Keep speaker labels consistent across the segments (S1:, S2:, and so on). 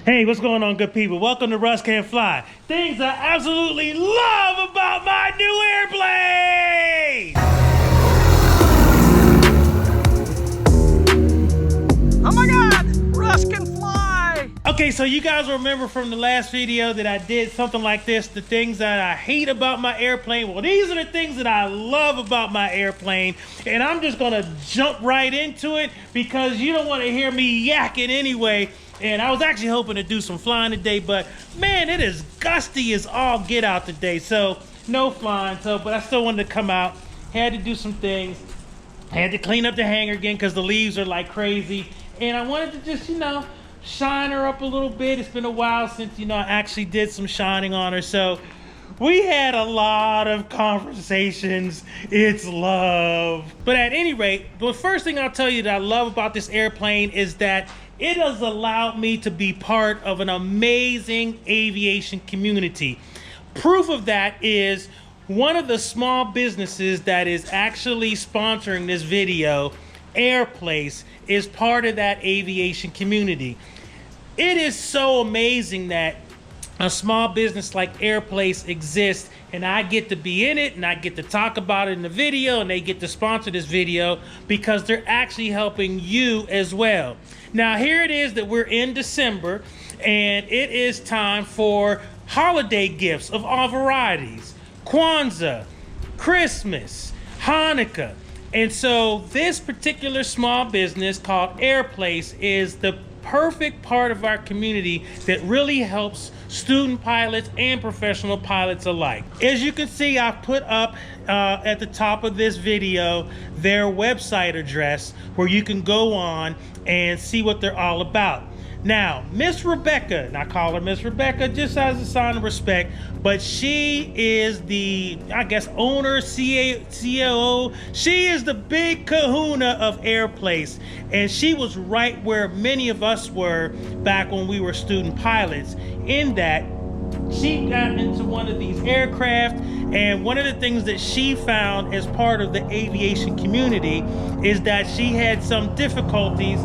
S1: Hey, what's going on, good people? Welcome to Russ Can't Fly. Things I absolutely love about my new airplane!
S2: Oh my God, Russ can fly!
S1: Okay, so you guys remember from the last video that I did something like this, the things that I hate about my airplane. Well, these are the things that I love about my airplane, and I'm just gonna jump right into it because you don't want to hear me yakking anyway. And I was actually hoping to do some flying today, but man, it is gusty as all get out today. So no flying, but I still wanted to come out. Had to do some things. I had to clean up the hangar again because the leaves are like crazy. And I wanted to just, shine her up a little bit. It's been a while since, I actually did some shining on her. So we had a lot of conversations. It's love. But at any rate, the first thing I'll tell you that I love about this airplane is that it has allowed me to be part of an amazing aviation community. Proof of that is one of the small businesses that is actually sponsoring this video, Airplace, is part of that aviation community. It is so amazing that a small business like Airplace exists, and I get to be in it, and I get to talk about it in the video, and they get to sponsor this video because they're actually helping you as well. Now, here it is that we're in December, and it is time for holiday gifts of all varieties. Kwanzaa, Christmas, Hanukkah. And so this particular small business called Airplace is the perfect part of our community that really helps student pilots and professional pilots alike. As you can see, I put up at the top of this video their website address where you can go on and see what they're all about. Now, Miss Rebecca, and I call her Miss Rebecca just as a sign of respect, but she is the, owner, COO. She is the big kahuna of Airplace, and she was right where many of us were back when we were student pilots, in that she got into one of these aircraft, and one of the things that she found as part of the aviation community is that she had some difficulties.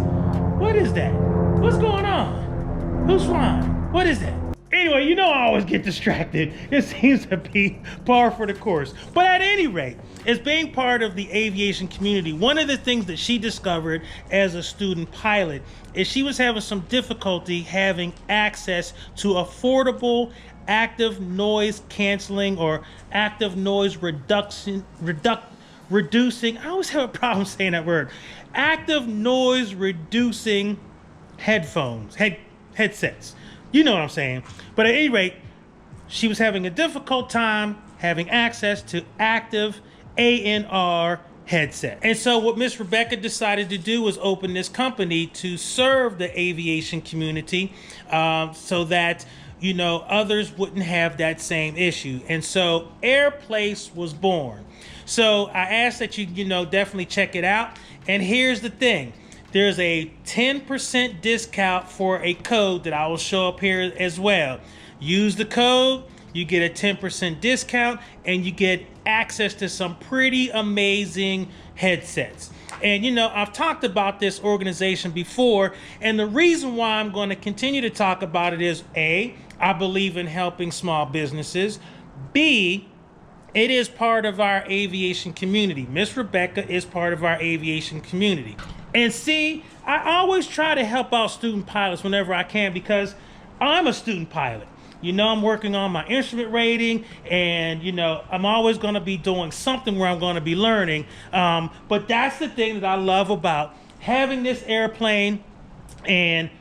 S1: What is that? What's going on? Who's flying? What is that? Anyway, I always get distracted. It seems to be par for the course. But at any rate, as being part of the aviation community, one of the things that she discovered as a student pilot is she was having some difficulty having access to affordable active noise canceling or active noise reducing, I always have a problem saying that word. Active noise reducing headsets. You know what I'm saying. But at any rate, she was having a difficult time having access to active ANR headset. And so what Miss Rebecca decided to do was open this company to serve the aviation community so that others wouldn't have that same issue. And so Airplace was born. So I asked that you definitely check it out. And here's the thing. There's a 10% discount for a code that I will show up here as well. Use the code, you get a 10% discount, and you get access to some pretty amazing headsets. And I've talked about this organization before, and the reason why I'm going to continue to talk about it is A, I believe in helping small businesses. B, it is part of our aviation community. Miss Rebecca is part of our aviation community. And C, I always try to help out student pilots whenever I can because I'm a student pilot. I'm working on my instrument rating, and I'm always going to be doing something where I'm going to be learning. But that's the thing that I love about having this airplane and,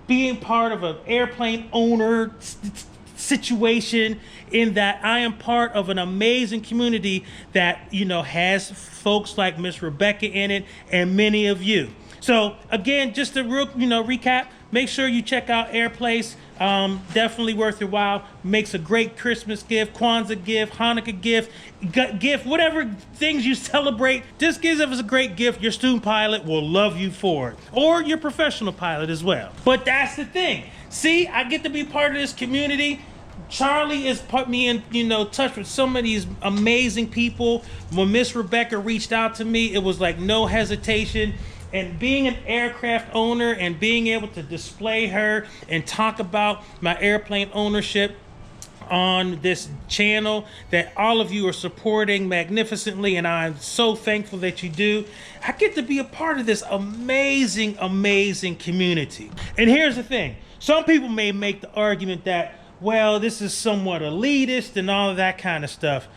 S1: being part of an airplane owner situation, in that I am part of an amazing community that has folks like Miss Rebecca in it and many of you. So again, just a real recap, make sure you check out Airplace. Definitely worth your while. Makes a great Christmas gift, Kwanzaa gift, Hanukkah gift, whatever things you celebrate. Just gives us a great gift. Your student pilot will love you for it, or your professional pilot as well. But that's the thing. See, I get to be part of this community. Charlie has put me in, touch with so many amazing people. When Miss Rebecca reached out to me, it was like no hesitation. And being an aircraft owner and being able to display her and talk about my airplane ownership on this channel that all of you are supporting magnificently, and I'm so thankful that you do. I get to be a part of this amazing, amazing community. And here's the thing. Some people may make the argument that, well, this is somewhat elitist and all of that kind of stuff.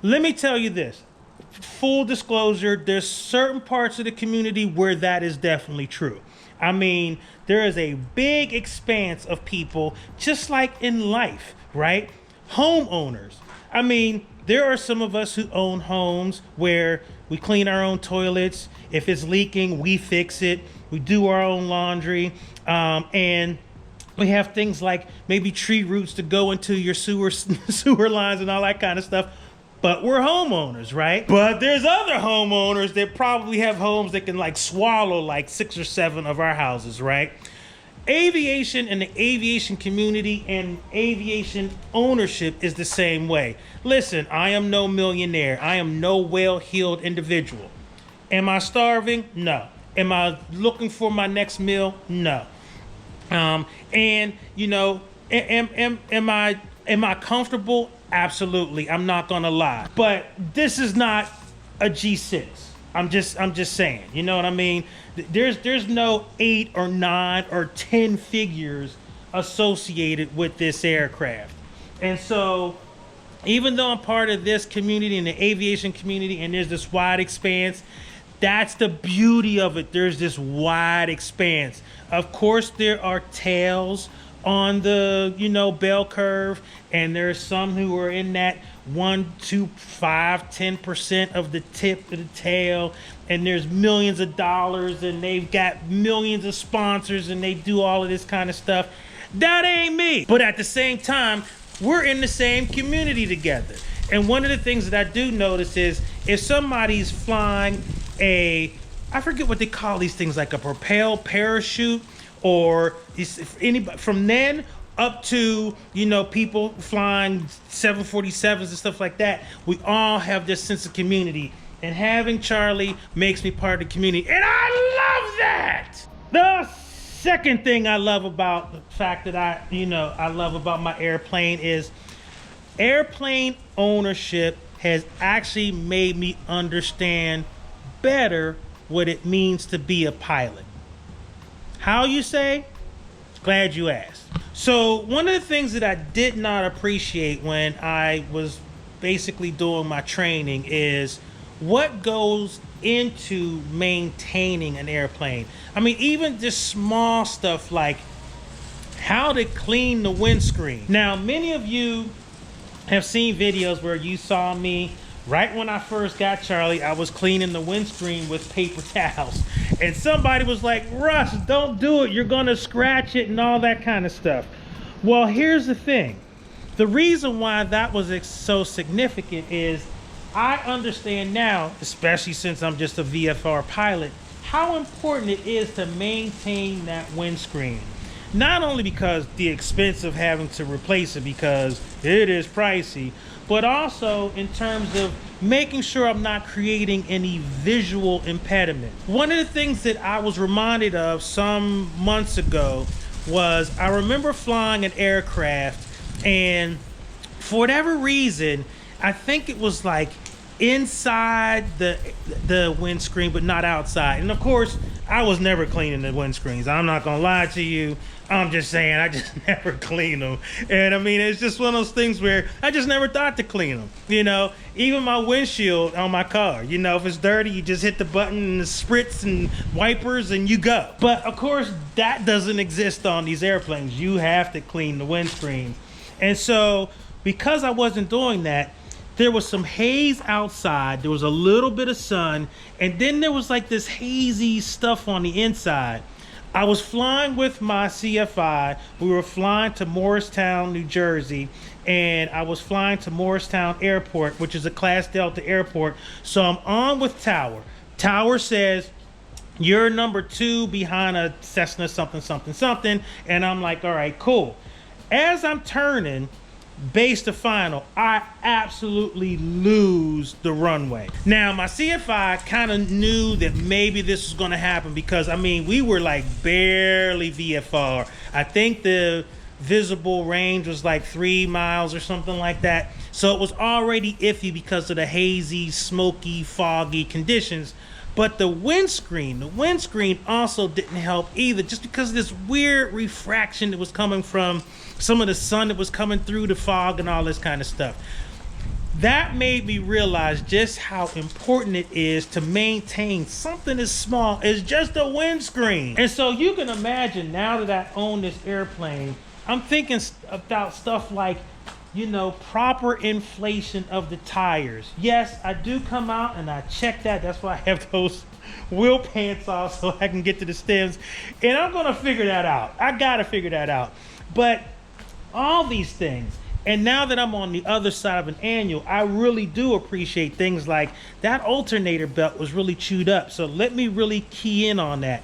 S1: Let me tell you this. Full disclosure, there's certain parts of the community where that is definitely true. I mean, there is a big expanse of people, just like in life, right? Homeowners. I mean, there are some of us who own homes where we clean our own toilets. If it's leaking, we fix it. We do our own laundry. And we have things like maybe tree roots to go into your sewer lines and all that kind of stuff. But we're homeowners, right? But there's other homeowners that probably have homes that can like swallow like 6 or 7 of our houses, right? Aviation and the aviation community and aviation ownership is the same way. Listen, I am no millionaire. I am no well-heeled individual. Am I starving? No. Am I looking for my next meal? No. And you know, am I comfortable? Absolutely. I'm not gonna lie. But this is not a G6. I'm just saying. You know what I mean? There's no 8 or 9 or 10 figures associated with this aircraft. And so even though I'm part of this community and the aviation community and there's this wide expanse, that's the beauty of it. There's this wide expanse. Of course, there are tails on the, you know, bell curve, and there's some who are in that 1, 2, 5, 10% of the tip of the tail, and there's millions of dollars, and they've got millions of sponsors, and they do all of this kind of stuff. That ain't me. But at the same time, we're in the same community together. And one of the things that I do notice is if somebody's flying I forget what they call these things, like a propel parachute, or if anybody from then up to, you know, people flying 747s and stuff like that, we all have this sense of community. And having Charlie makes me part of the community. And I love that! The second thing I love about the fact that I love about my airplane is airplane ownership has actually made me understand better what it means to be a pilot. How, you say? Glad you asked. So one of the things that I did not appreciate when I was basically doing my training is what goes into maintaining an airplane. I mean, even just small stuff like how to clean the windscreen. Now, many of you have seen videos where you saw me right when I first got Charlie. I was cleaning the windscreen with paper towels. And somebody was like, Russ, don't do it. You're gonna scratch it and all that kind of stuff. Well, here's the thing. The reason why that was so significant is I understand now, especially since I'm just a VFR pilot, how important it is to maintain that windscreen. Not only because the expense of having to replace it, because it is pricey, but also in terms of making sure I'm not creating any visual impediment. One of the things that I was reminded of some months ago was I remember flying an aircraft, and for whatever reason, I think it was like inside the windscreen but not outside. And of course, I was never cleaning the windscreens. I'm not gonna lie to you. I'm just saying, I just never clean them. And I mean, it's just one of those things where I just never thought to clean them. You know, even my windshield on my car, you know, if it's dirty, you just hit the button and the spritz and wipers and you go. But of course, that doesn't exist on these airplanes. You have to clean the windscreen. And so because I wasn't doing that, there was some haze outside, there was a little bit of sun, and then there was like this hazy stuff on the inside. I was flying with my CFI. We were flying to Morristown, New Jersey, and I was flying to Morristown Airport, which is a Class Delta airport. So I'm on with Tower. Tower says, you're number 2 behind a Cessna something, something, something. And I'm like, all right, cool. As I'm turning, base to final, I absolutely lose the runway. Now, my CFI kind of knew that maybe this was going to happen because, I mean, we were like barely VFR. I think the visible range was like 3 miles or something like that. So it was already iffy because of the hazy, smoky, foggy conditions. But the windscreen also didn't help either, just because of this weird refraction that was coming from some of the sun that was coming through the fog and all this kind of stuff. That made me realize just how important it is to maintain something as small as just a windscreen. And so you can imagine, now that I own this airplane, I'm thinking about stuff like, you know, proper inflation of the tires. Yes, I do come out and I check that. That's why I have those wheel pants off so I can get to the stems. And I'm gonna figure that out. I gotta figure that out. But all these things, and now that I'm on the other side of an annual, I really do appreciate things like that alternator belt was really chewed up. So let me really key in on that.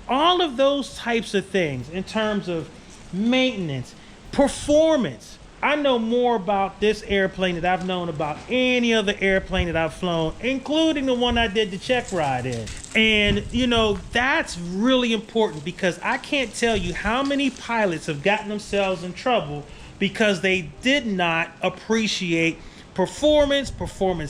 S1: All of those types of things in terms of maintenance, performance. I know more about this airplane that I've known about any other airplane that I've flown, including the one I did the check ride in. And, you know, that's really important because I can't tell you how many pilots have gotten themselves in trouble because they did not appreciate performance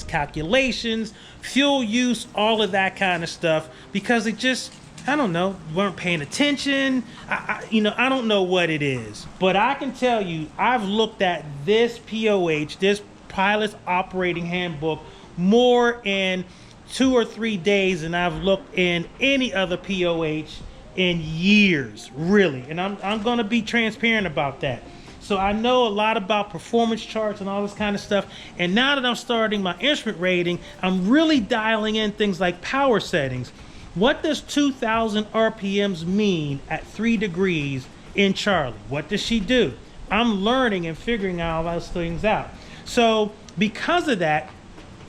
S1: calculations, fuel use, all of that kind of stuff, because it just, I don't know, weren't paying attention. I don't know what it is. But I can tell you, I've looked at this POH, this Pilot's Operating Handbook, more in 2 or 3 days than I've looked in any other POH in years, really. And I'm gonna be transparent about that. So I know a lot about performance charts and all this kind of stuff. And now that I'm starting my instrument rating, I'm really dialing in things like power settings. What does 2,000 RPMs mean at 3 degrees in Charlie? What does she do? I'm learning and figuring all those things out. So because of that,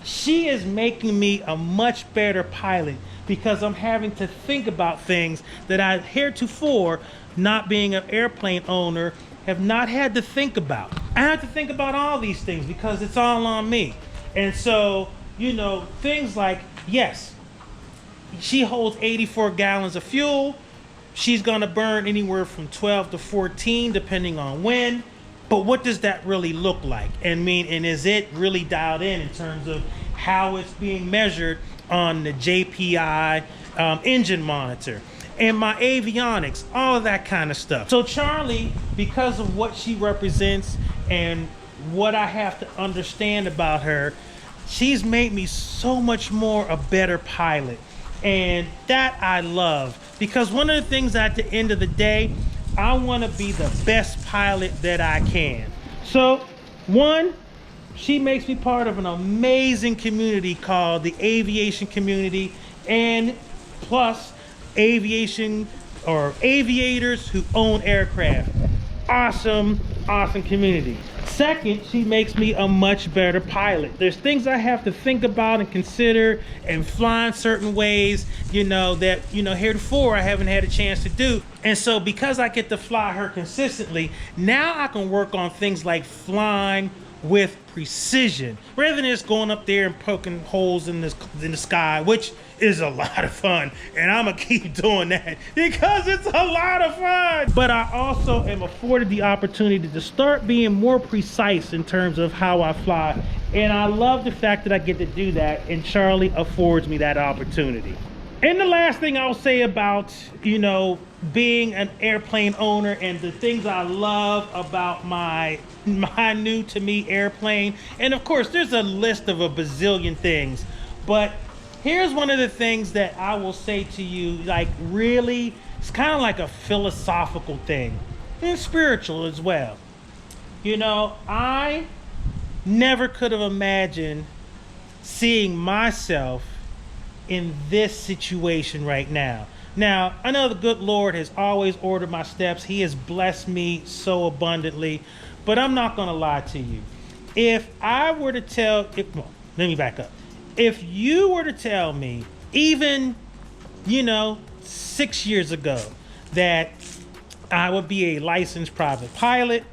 S1: she is making me a much better pilot because I'm having to think about things that I heretofore, not being an airplane owner, have not had to think about. I have to think about all these things because it's all on me. And so, you know, things like, yes, she holds 84 gallons of fuel. She's gonna burn anywhere from 12 to 14, depending on when. But what does that really look like? And is it really dialed in terms of how it's being measured on the JPI engine monitor? And my avionics, all of that kind of stuff. So Charlie, because of what she represents and what I have to understand about her, she's made me so much more a better pilot. And that I love, because one of the things at the end of the day, I want to be the best pilot that I can. So, one, she makes me part of an amazing community called the Aviation community, and plus aviation or aviators who own aircraft. Awesome community. Second, she makes me a much better pilot. There's things I have to think about and consider and fly in certain ways, that, heretofore I haven't had a chance to do. And so because I get to fly her consistently, now I can work on things like flying with precision, rather than just going up there and poking holes in the sky, which is a lot of fun. And I'm gonna keep doing that because it's a lot of fun. But I also am afforded the opportunity to start being more precise in terms of how I fly. And I love the fact that I get to do that, and Charlie affords me that opportunity. And the last thing I'll say about, being an airplane owner and the things I love about my new to me airplane. And of course, there's a list of a bazillion things, but here's one of the things that I will say to you, like really, it's kind of like a philosophical thing and spiritual as well. I never could have imagined seeing myself in this situation right now. Now, I know the good Lord has always ordered my steps. He has blessed me so abundantly, but I'm not gonna lie to you. If I were to let me back up. If you were to tell me, even, 6 years ago, that I would be a licensed private pilot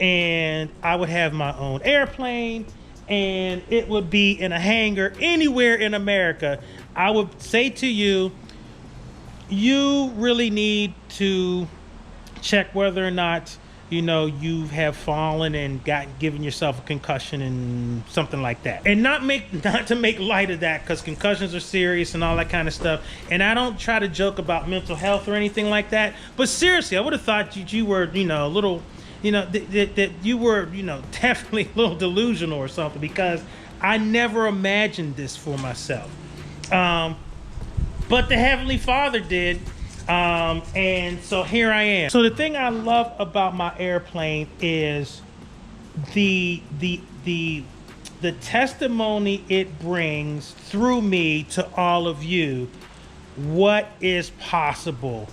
S1: and I would have my own airplane, and it would be in a hangar anywhere in America, I would say to you, you really need to check whether or not, you know, you have fallen and given yourself a concussion and something like that. And not to make light of that, because concussions are serious and all that kind of stuff. And I don't try to joke about mental health or anything like that. But seriously, I would have thought you were, you know, a little, you know, that you were, you know, definitely a little delusional or something, because I never imagined this for myself. But the Heavenly Father did. And so here I am. So the thing I love about my airplane is the testimony it brings through me to all of you, what is possible.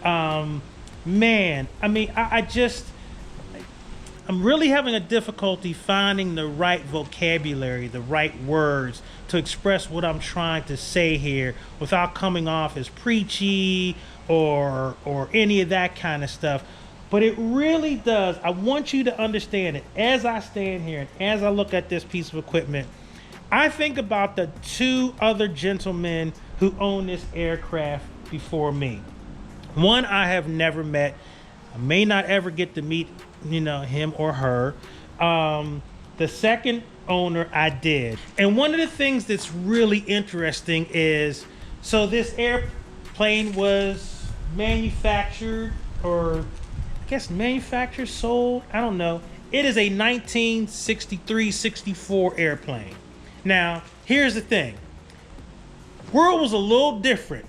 S1: Man, I mean, I'm really having a difficulty finding the right vocabulary, the right words to express what I'm trying to say here without coming off as preachy or any of that kind of stuff. But it really does. I want you to understand it. As I stand here and as I look at this piece of equipment, I think about the two other gentlemen who own this aircraft before me. One I have never met. I may not ever get to meet, you know, him or her. The second owner I did. And one of the things that's really interesting is, so this airplane was manufactured, or I guess manufactured, sold, I don't know. It is a 1963-64 airplane. Now, here's the thing. World was a little different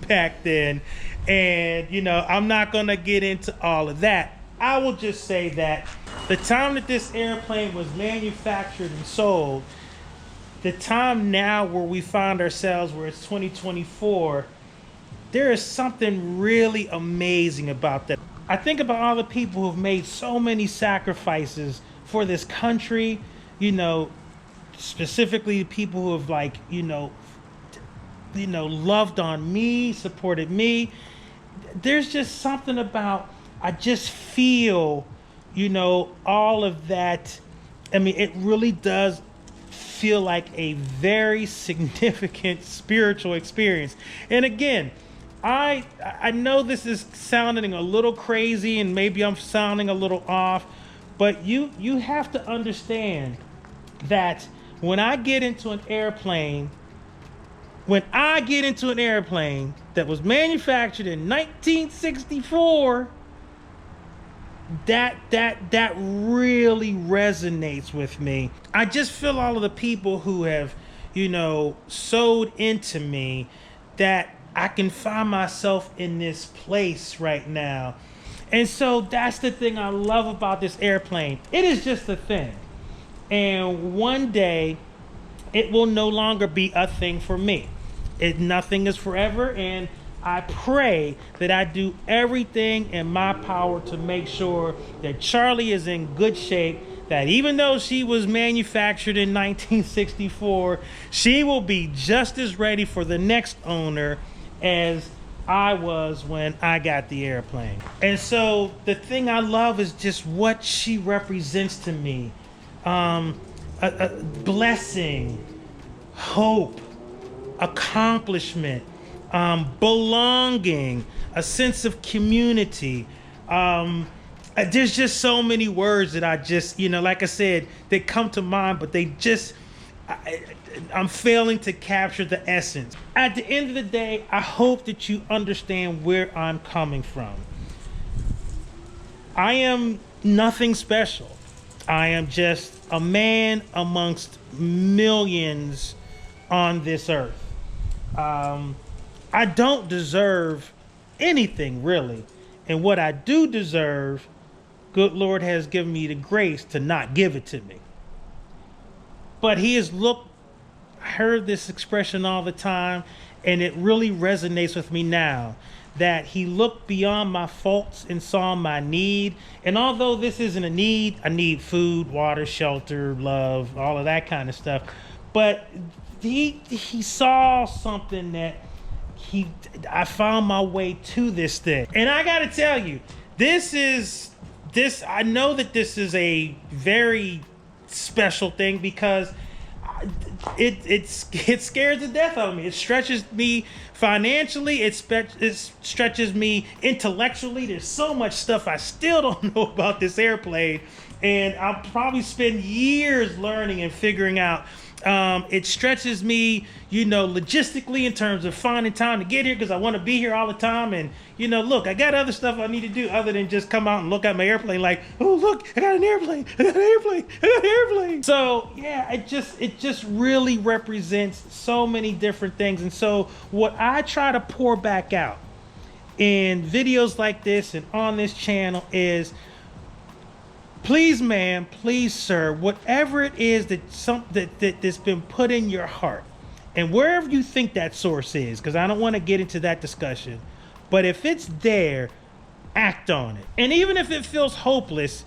S1: back then. And, you know, I'm not going to get into all of that. I will just say that the time that this airplane was manufactured and sold, the time now where we find ourselves, where it's 2024, there is something really amazing about that. I think about all the people who've made so many sacrifices for this country, you know, specifically people who have, like, you know, loved on me, supported me. There's just something about, I just feel, you know, all of that. I mean, it really does feel like a very significant spiritual experience. And again, I know this is sounding a little crazy and maybe I'm sounding a little off, but you have to understand that when I get into an airplane that was manufactured in 1964, that really resonates with me. I just feel all of the people who have, you know, sowed into me, that I can find myself in this place right now. And so that's the thing I love about this airplane. It is just a thing. And one day it will no longer be a thing for me. Nothing is forever, and I pray that I do everything in my power to make sure that Charlie is in good shape, that even though she was manufactured in 1964, she will be just as ready for the next owner as I was when I got the airplane. And so the thing I love is just what she represents to me. A blessing, hope, accomplishment, belonging, a sense of community. There's just so many words that I just, you know, like I said, they come to mind, but they just, I'm failing to capture the essence. At the end of the day, I hope that you understand where I'm coming from. I am nothing special. I am just a man amongst millions on this earth. I don't deserve anything, really. And what I do deserve, good Lord has given me the grace to not give it to me. But he has heard this expression all the time, and it really resonates with me now, that he looked beyond my faults and saw my need. And although this isn't a need, I need food, water, shelter, love, all of that kind of stuff. But he saw something that I found my way to this thing. And I gotta tell you, this is I know that this is a very special thing because it scares the death out of me. It stretches me financially. It stretches me intellectually. There's so much stuff I still don't know about this airplane, and I'll probably spend years learning and figuring out. It stretches me, logistically in terms of finding time to get here because I want to be here all the time. And, look, I got other stuff I need to do other than just come out and look at my airplane like, oh, look, I got an airplane, I got an airplane, I got an airplane. So, yeah, it just really represents so many different things. And so what I try to pour back out in videos like this and on this channel is, please, ma'am, please, sir, whatever it is that's been put in your heart, and wherever you think that source is, because I don't want to get into that discussion, but if it's there, act on it. And even if it feels hopeless,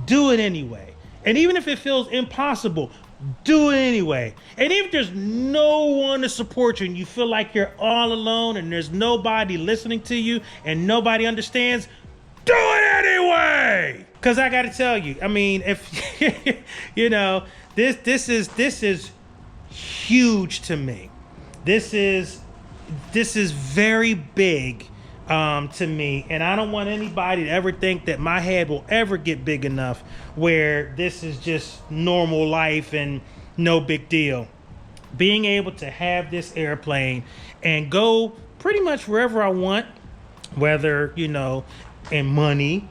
S1: do it anyway. And even if it feels impossible, do it anyway. And even if there's no one to support you and you feel like you're all alone and there's nobody listening to you and nobody understands, do it anyway. Because I got to tell you, I mean, if this is huge to me. This is very big to me, and I don't want anybody to ever think that my head will ever get big enough where this is just normal life and no big deal. Being able to have this airplane and go pretty much wherever I want, whether and money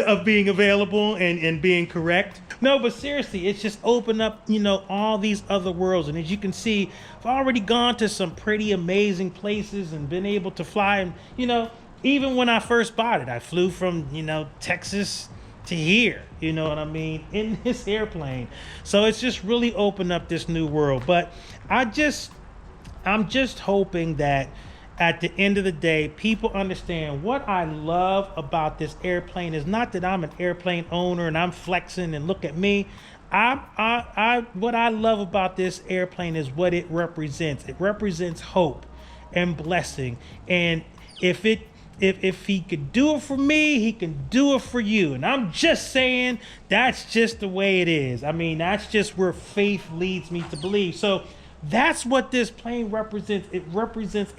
S1: of being available and being correct. No, but seriously, it's just opened up, all these other worlds. And as you can see, I've already gone to some pretty amazing places and been able to fly. And, even when I first bought it, I flew from, Texas to here, you know what I mean, in this airplane. So it's just really opened up this new world. But I'm just hoping that at the end of the day, people understand what I love about this airplane is not that I'm an airplane owner and I'm flexing and look at me. What I love about this airplane is what it represents. It represents hope and blessing. And if he could do it for me, he can do it for you. And I'm just saying that's just the way it is. I mean, that's just where faith leads me to believe. So that's what this plane represents. It represents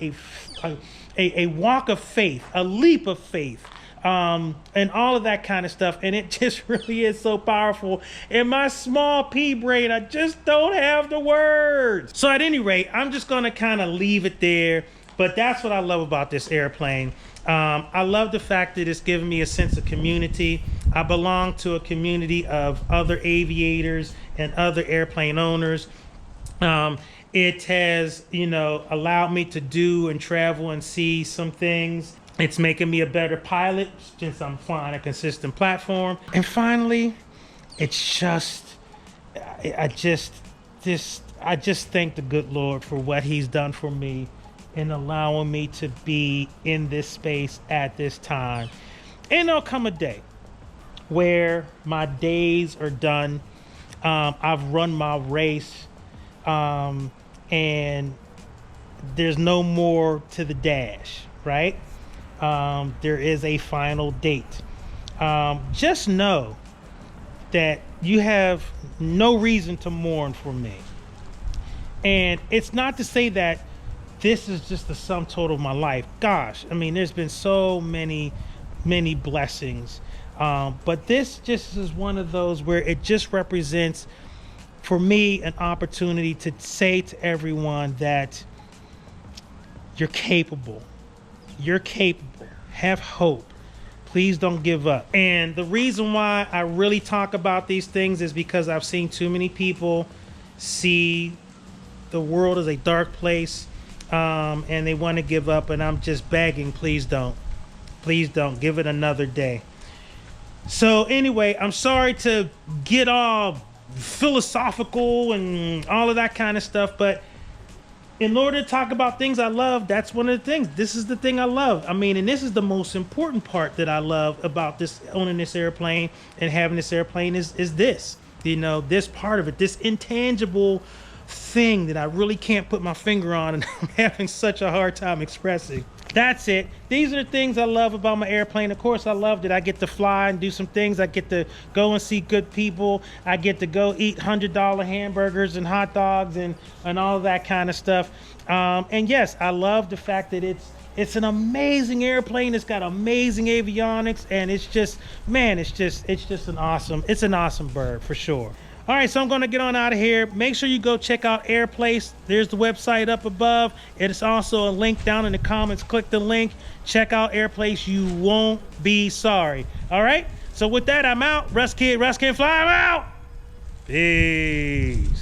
S1: a walk of faith, a leap of faith, and all of that kind of stuff. And it just really is so powerful. In my small pea brain, I just don't have the words. So at any rate, I'm just going to kind of leave it there. But that's what I love about this airplane. I love the fact that it's given me a sense of community. I belong to a community of other aviators and other airplane owners. It has, allowed me to do and travel and see some things. It's making me a better pilot since I'm flying a consistent platform. And finally, it's just, I just thank the good Lord for what he's done for me in allowing me to be in this space at this time. And there'll come a day where my days are done. I've run my race. And there's no more to the dash, right? There is a final date. Just know that you have no reason to mourn for me. And it's not to say that this is just the sum total of my life. Gosh, I mean, there's been so many blessings. But this just is one of those where it just represents, for me, an opportunity to say to everyone that you're capable. You're capable. Have hope. Please don't give up. And the reason why I really talk about these things is because I've seen too many people see the world as a dark place, and they want to give up, and I'm just begging, please don't. Please don't. Give it another day. So anyway, I'm sorry to get all philosophical and all of that kind of stuff, but in order to talk about things I love, that's one of the things. This is the thing I love. I mean, and this is the most important part that I love about this, owning this airplane and having this airplane is this, this part of it, this intangible thing that I really can't put my finger on and I'm having such a hard time expressing. That's it. These are the things I love about my airplane. Of course, I love that I get to fly and do some things. I get to go and see good people. I get to go eat $100 hamburgers and hot dogs and all of that kind of stuff. And yes, I love the fact that it's an amazing airplane. It's got amazing avionics, and it's just, man, it's just an awesome bird for sure. All right, so I'm gonna get on out of here. Make sure you go check out Airplace. There's the website up above. It is also a link down in the comments. Click the link, check out Airplace. You won't be sorry. All right, so with that, I'm out. Russ Can Fly, I'm out. Peace.